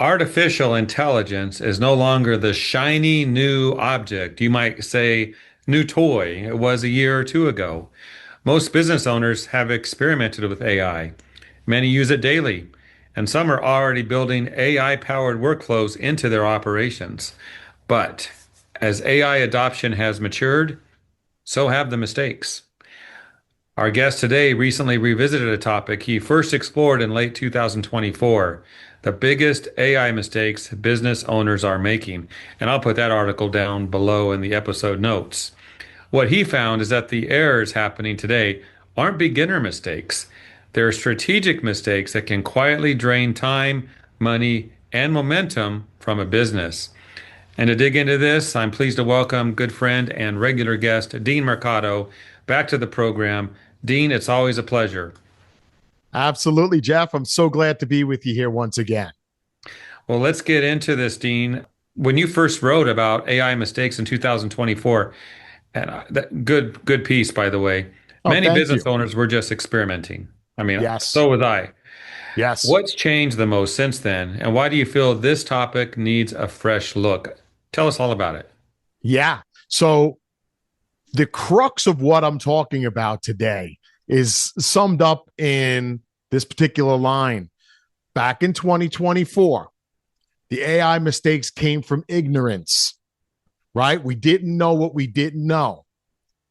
Artificial intelligence is no longer the shiny new object. You might say new toy it was a year or two ago. Most business owners have experimented with AI. Many use it daily, and some are already building AI powered workflows into their operations. But as AI adoption has matured, so have the mistakes. Our guest today recently revisited a topic he first explored in late 2024, the biggest AI mistakes business owners are making. And I'll put that article down below in the episode notes. What he found is that the errors happening today aren't beginner mistakes. They're strategic mistakes that can quietly drain time, money, and momentum from a business. And to dig into this, I'm pleased to welcome good friend and regular guest, Dean Mercado, back to the program. Dean, it's always a pleasure. Absolutely, Jeff. I'm so glad to be with you here once again. Well, let's get into this, Dean. When you first wrote about AI mistakes in 2024, and good piece, by the way. Oh, Many thank business you. owners were just experimenting. I mean, Yes. so was I. Yes. What's changed the most since then, and why do you feel this topic needs a fresh look? Tell us all about it. Yeah. So the crux of what I'm talking about today is summed up in this particular line. Back in 2024, the AI mistakes came from ignorance, right? We didn't know what we didn't know,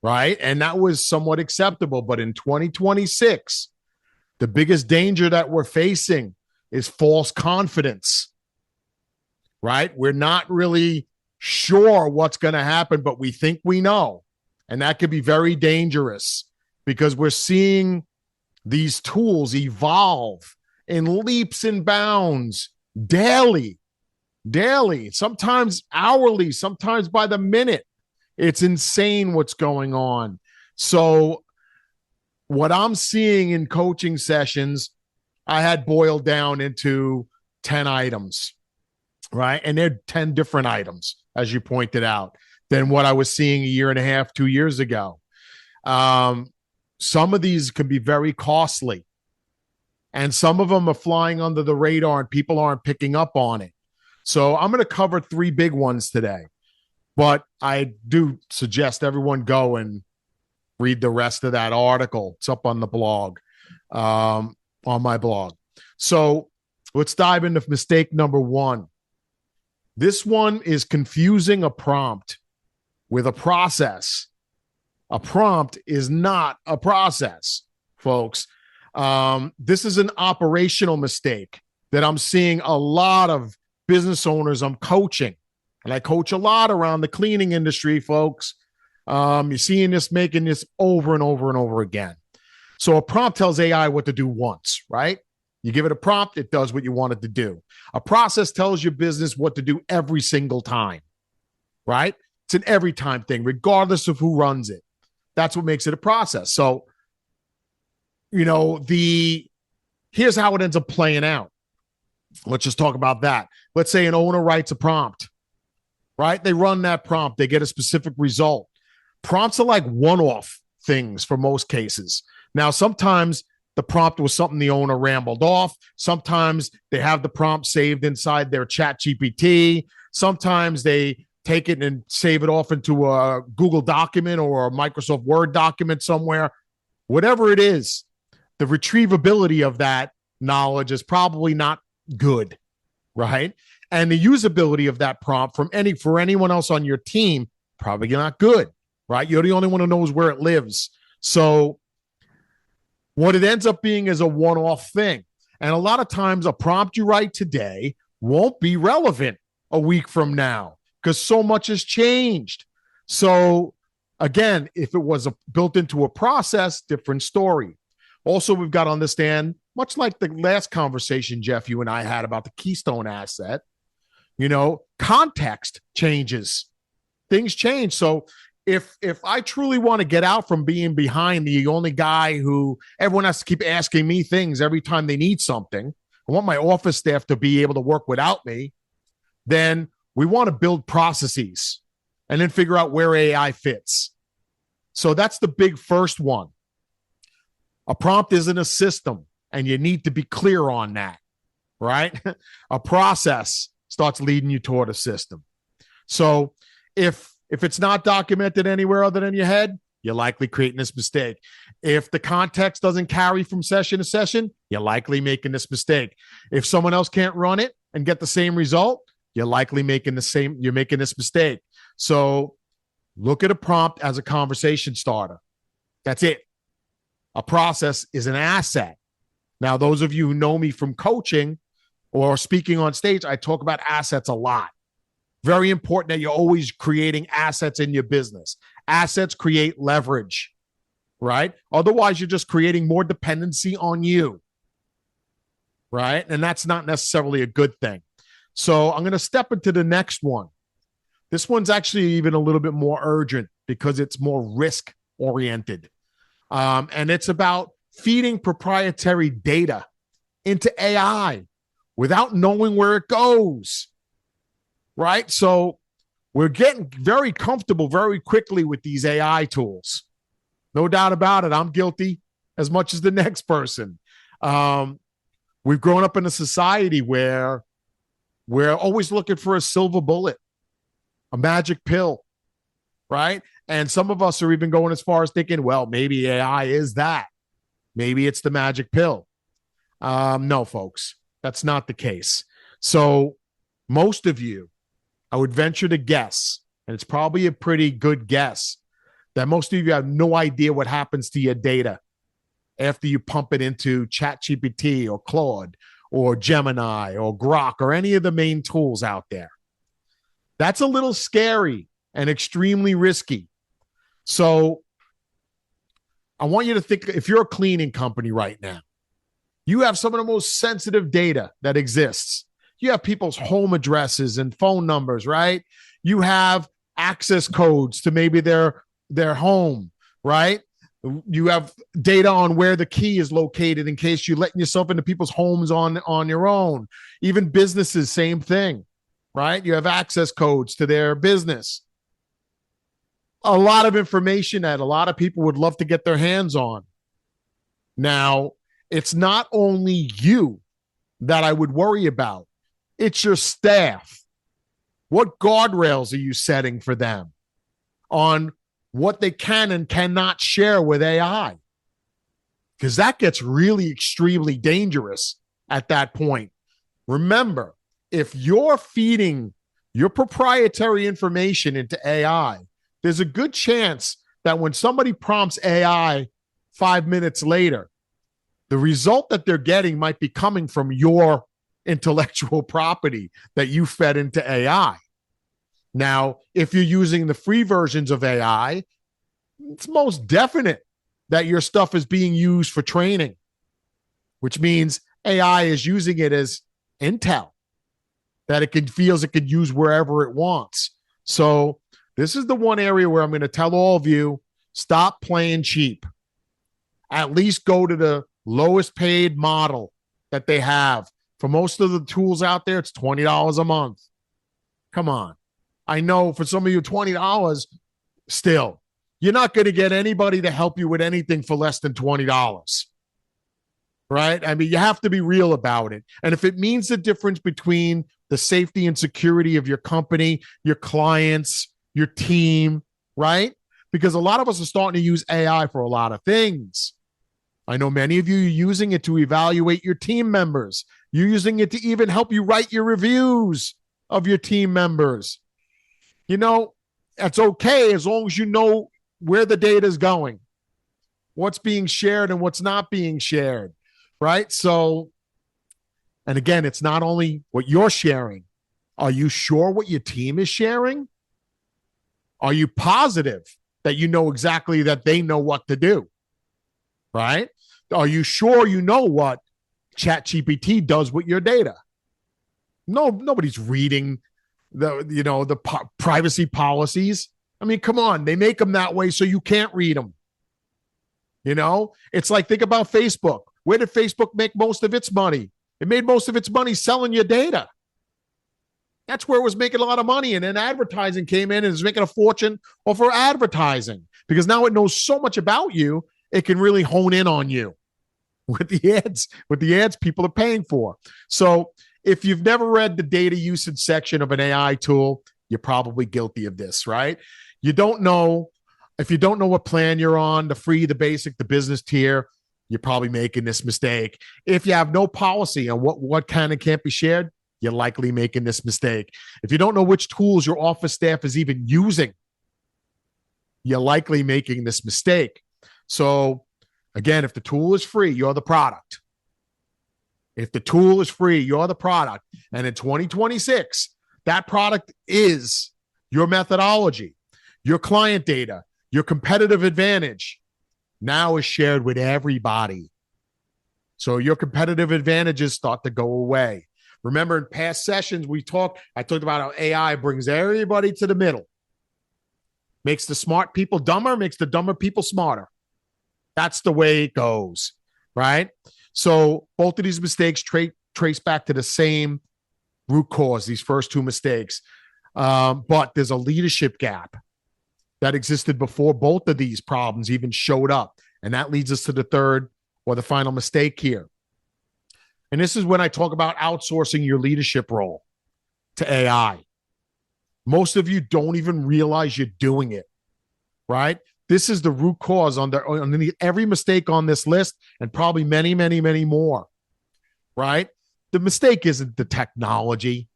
right? And that was somewhat acceptable. But in 2026, the biggest danger that we're facing is false confidence, right? We're not really sure what's going to happen, but we think we know. And that could be very dangerous because we're seeing these tools evolve in leaps and bounds daily, sometimes hourly, sometimes by the minute. It's insane what's going on. So, what I'm seeing in coaching sessions, I had boiled down into 10 items, right? And they're 10 different items, as you pointed out, than what I was seeing a year and a half, 2 years ago. Some of these can be very costly, and some of them are flying under the radar and people aren't picking up on it. So I'm going to cover three big ones today, but I do suggest everyone go and read the rest of that article. It's up on the blog, on my blog. So let's dive into mistake number one. This one is confusing a prompt with a process. A prompt is not a process, folks. This is an operational mistake that I'm seeing a lot of business owners I'm coaching. And I coach a lot around the cleaning industry, folks. You're seeing this, making this over and over and over again. So a prompt tells AI what to do once, right? You give it a prompt, it does what you want it to do. A process tells your business what to do every single time, right? It's an every time thing, regardless of who runs it. That's what makes it a process. So, here's how it ends up playing out. Let's just talk about that. Let's say an owner writes a prompt, right? They run that prompt, they get a specific result. Prompts are like one-off things for most cases. Now, sometimes the prompt was something the owner rambled off. Sometimes they have the prompt saved inside their chat GPT. Sometimes they take it and save it off into a Google document or a Microsoft Word document somewhere. Whatever it is, the retrievability of that knowledge is probably not good, right? And the usability of that prompt for anyone else on your team, probably not good, right? You're the only one who knows where it lives. So what it ends up being is a one-off thing. And a lot of times a prompt you write today won't be relevant a week from now because so much has changed. So again, if it was built into a process, different story. Also, we've got to understand, much like the last conversation, Jeff, you and I had about the Keystone asset, context changes. Things change. So if I truly want to get out from being behind the only guy who everyone has to keep asking me things every time they need something, I want my office staff to be able to work without me, then we want to build processes and then figure out where AI fits. So that's the big first one. A prompt isn't a system, and you need to be clear on that. right? A process starts leading you toward a system. So if it's not documented anywhere other than your head, you're likely creating this mistake. If the context doesn't carry from session to session, you're likely making this mistake. If someone else can't run it and get the same result, you're likely making this mistake. So look at a prompt as a conversation starter. That's it. A process is an asset. Now, those of you who know me from coaching or speaking on stage, I talk about assets a lot. Very important that you're always creating assets in your business. Assets create leverage, right? Otherwise, you're just creating more dependency on you, right? And that's not necessarily a good thing. So I'm going to step into the next one. This one's actually even a little bit more urgent because it's more risk oriented. And it's about feeding proprietary data into AI without knowing where it goes, right? So we're getting very comfortable very quickly with these AI tools. No doubt about it. I'm guilty as much as the next person. We've grown up in a society where we're always looking for a silver bullet, a magic pill, right? And some of us are even going as far as thinking, well, maybe AI is that. Maybe it's the magic pill. No, folks, that's not the case. So most of you, I would venture to guess, and it's probably a pretty good guess, that most of you have no idea what happens to your data after you pump it into ChatGPT or Claude or Gemini or Grok or any of the main tools out there. That's a little scary and extremely risky. So I want you to think, if you're a cleaning company right now, you have some of the most sensitive data that exists. You have people's home addresses and phone numbers, right? You have access codes to maybe their home, right? You have data on where the key is located in case you're letting yourself into people's homes on your own. Even businesses, same thing, right? You have access codes to their business. A lot of information that a lot of people would love to get their hands on. Now, it's not only you that I would worry about. It's your staff. What guardrails are you setting for them on what they can and cannot share with AI? Because that gets really extremely dangerous at that point. Remember, if you're feeding your proprietary information into AI, there's a good chance that when somebody prompts AI 5 minutes later, the result that they're getting might be coming from your intellectual property that you fed into AI. Now, if you're using the free versions of AI, it's most definite that your stuff is being used for training, which means AI is using it as intel that it feels it could use wherever it wants. So this is the one area where I'm going to tell all of you, stop playing cheap. At least go to the lowest paid model that they have. For most of the tools out there, it's $20 a month. Come on. I know for some of you, $20 still. You're not going to get anybody to help you with anything for less than $20. Right? I mean, you have to be real about it. And if it means the difference between the safety and security of your company, your clients, your team, right? Because a lot of us are starting to use AI for a lot of things. I know many of you are using it to evaluate your team members. You're using it to even help you write your reviews of your team members. You know, that's okay as long as you know where the data is going, what's being shared and what's not being shared, right? So, and again, it's not only what you're sharing. Are you sure what your team is sharing? Are you positive that you know exactly that they know what to do, right? Are you sure you know what ChatGPT does with your data? No, nobody's reading the privacy policies. I mean, come on, they make them that way so you can't read them. You know, it's like, think about Facebook. Where did Facebook make most of its money? It made most of its money selling your data. That's where it was making a lot of money. And then advertising came in and is making a fortune off of advertising because now it knows so much about you, it can really hone in on you. with the ads people are paying for. So if you've never read the data usage section of an AI tool, you're probably guilty of this, right? You don't know if you don't know what plan you're on, the free, the basic, the business tier, you're probably making this mistake. If you have no policy on what can and can't be shared, you're likely making this mistake. If you don't know which tools your office staff is even using, you're likely making this mistake. So again, if the tool is free, you're the product. If the tool is free, you're the product. And in 2026, that product is your methodology, your client data, your competitive advantage now is shared with everybody. So your competitive advantages start to go away. Remember, in past sessions, I talked about how AI brings everybody to the middle. Makes the smart people dumber, makes the dumber people smarter. That's the way it goes, right? So both of these mistakes trace back to the same root cause, these first two mistakes. But there's a leadership gap that existed before both of these problems even showed up. And that leads us to the third or the final mistake here. And this is when I talk about outsourcing your leadership role to AI. Most of you don't even realize you're doing it, right? This is the root cause underneath every mistake on this list, and probably many, many, many more, right? The mistake isn't the technology.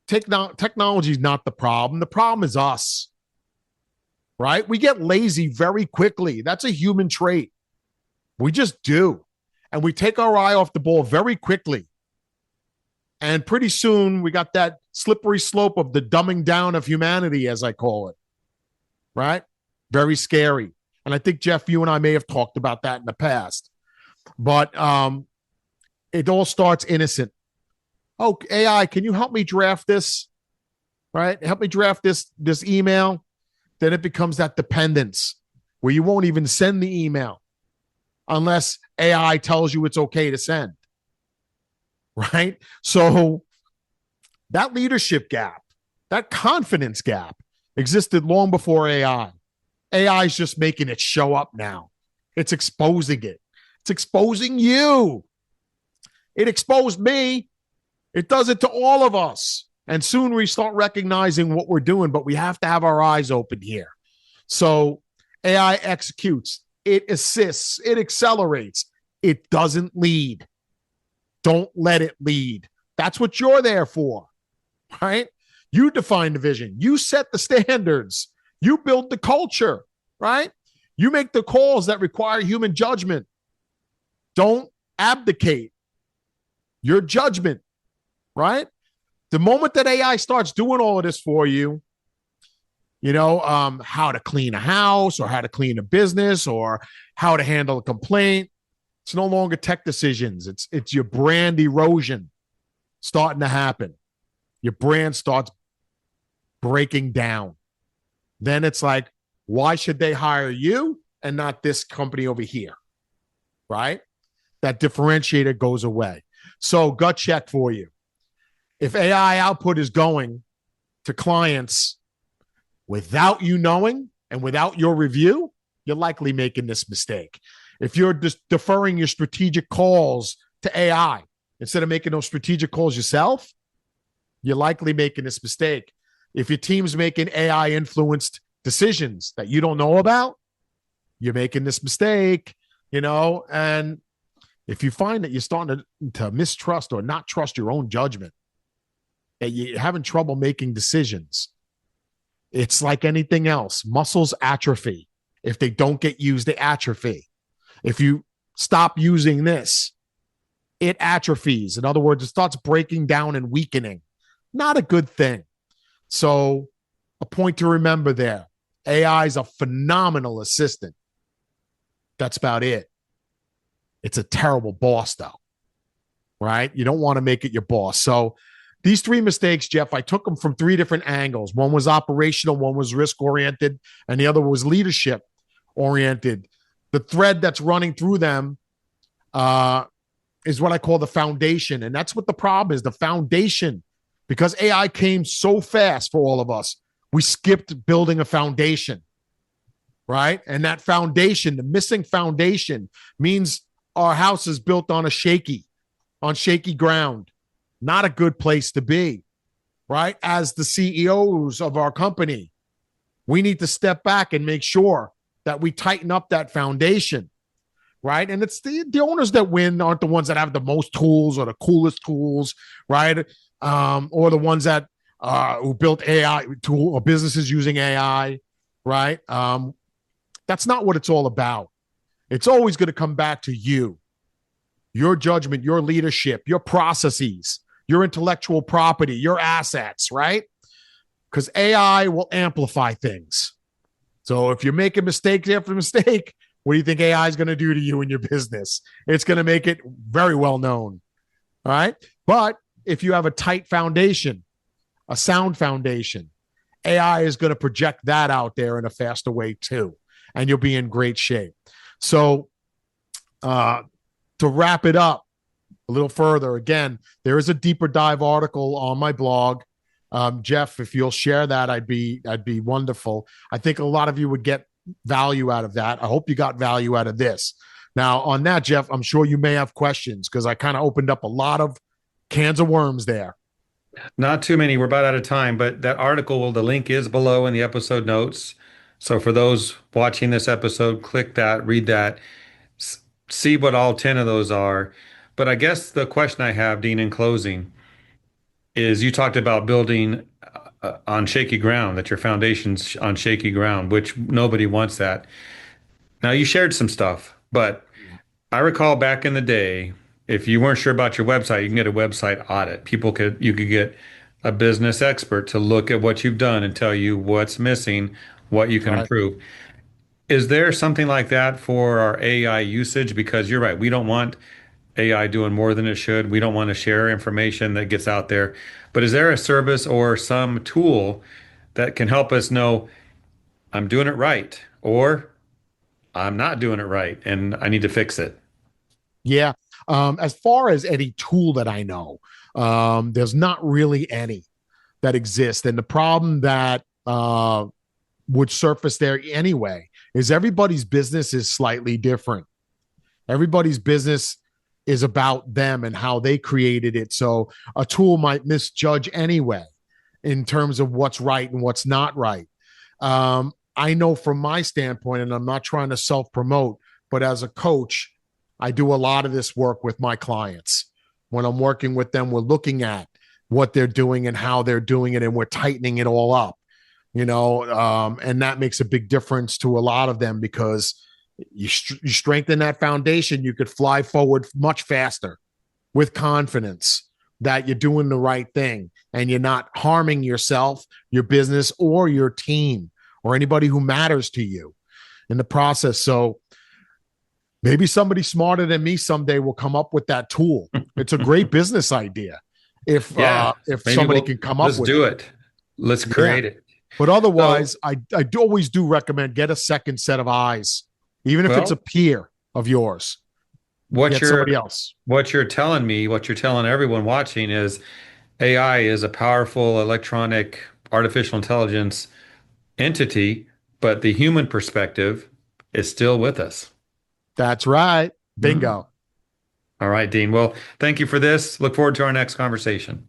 Technology is not the problem. The problem is us, right? We get lazy very quickly. That's a human trait. We just do. And we take our eye off the ball very quickly. And pretty soon we got that slippery slope of the dumbing down of humanity, as I call it, right? Very scary. And I think, Jeff, you and I may have talked about that in the past. But it all starts innocent. Oh, AI, can you help me draft this? Right? Help me draft this email. Then it becomes that dependence where you won't even send the email unless AI tells you it's okay to send. Right? So that leadership gap, that confidence gap existed long before AI. AI is just making it show up now. It's exposing it. It's exposing you. It exposed me. It does it to all of us. And soon we start recognizing what we're doing, but we have to have our eyes open here. So AI executes, it assists, it accelerates, it doesn't lead. Don't let it lead. That's what you're there for, right? You define the vision. You set the standards. You build the culture, right? You make the calls that require human judgment. Don't abdicate your judgment, right? The moment that AI starts doing all of this for you, how to clean a house or how to clean a business or how to handle a complaint, it's no longer tech decisions. It's your brand erosion starting to happen. Your brand starts breaking down. Then it's like, why should they hire you and not this company over here? Right? That differentiator goes away. So gut check for you. If AI output is going to clients without you knowing and without your review, you're likely making this mistake. If you're just deferring your strategic calls to AI instead of making those strategic calls yourself, you're likely making this mistake. If your team's making AI influenced decisions that you don't know about, you're making this mistake, and if you find that you're starting to mistrust or not trust your own judgment, that you're having trouble making decisions, it's like anything else. Muscles atrophy. If they don't get used, they atrophy. If you stop using this, it atrophies. In other words, it starts breaking down and weakening. Not a good thing. So a point to remember there. AI is a phenomenal assistant. That's about it. It's a terrible boss, though, right? You don't want to make it your boss. So these three mistakes, Jeff, I took them from three different angles. One was operational, one was risk-oriented, and the other was leadership-oriented. The thread that's running through them is what I call the foundation, and that's what the problem is, the foundation. Because AI came so fast for all of us, we skipped building a foundation, right? And that foundation, the missing foundation, means our house is built on shaky ground. Not a good place to be, right? As the CEOs of our company, we need to step back and make sure that we tighten up that foundation, right? And it's the owners that win aren't the ones that have the most tools or the coolest tools, right? Or the ones that who built AI tool or businesses using AI, right? That's not what it's all about. It's always going to come back to you, your judgment, your leadership, your processes, your intellectual property, your assets, right? Because AI will amplify things. So if you're making mistake after mistake, what do you think AI is going to do to you in your business? It's going to make it very well known. All right. But if you have a tight foundation, a sound foundation, AI is going to project that out there in a faster way too. And you'll be in great shape. So to wrap it up a little further, again, there is a deeper dive article on my blog. Jeff, if you'll share that, I'd be wonderful. I think a lot of you would get value out of that. I hope you got value out of this. Now, on that, Jeff, I'm sure you may have questions because I kind of opened up a lot of cans of worms there. Not too many. We're about out of time, but that article, the link is below in the episode notes. So for those watching this episode, click that, read that, see what all 10 of those are. But I guess the question I have, Dean, in closing, is you talked about building on shaky ground, that your foundation's on shaky ground, which nobody wants that. Now, you shared some stuff, but I recall back in the day, if you weren't sure about your website, you can get a website audit. You could get a business expert to look at what you've done and tell you what's missing, what you can improve. Is there something like that for our AI usage? Because you're right, we don't want AI doing more than it should. We don't want to share information that gets out there. But is there a service or some tool that can help us know I'm doing it right or I'm not doing it right and I need to fix it? Yeah. As far as any tool that I know, there's not really any that exist. And the problem that would surface there anyway is everybody's business is slightly different. Everybody's business is about them and how they created it. So a tool might misjudge anyway in terms of what's right and what's not right. I know from my standpoint, and I'm not trying to self-promote, but as a coach, I do a lot of this work with my clients. When I'm working with them, we're looking at what they're doing and how they're doing it, and we're tightening it all up, and that makes a big difference to a lot of them because you strengthen that foundation, you could fly forward much faster with confidence that you're doing the right thing and you're not harming yourself, your business, or your team or anybody who matters to you in the process. So maybe somebody smarter than me someday will come up with that tool. It's a great business idea. If somebody can come up with it. Let's do it. Let's create it. But otherwise, I always do recommend get a second set of eyes. Even if it's a peer of yours, somebody else. What you're telling me, what you're telling everyone watching is AI is a powerful electronic artificial intelligence entity, but the human perspective is still with us. That's right. Bingo. All right, Dean. Well, thank you for this. Look forward to our next conversation.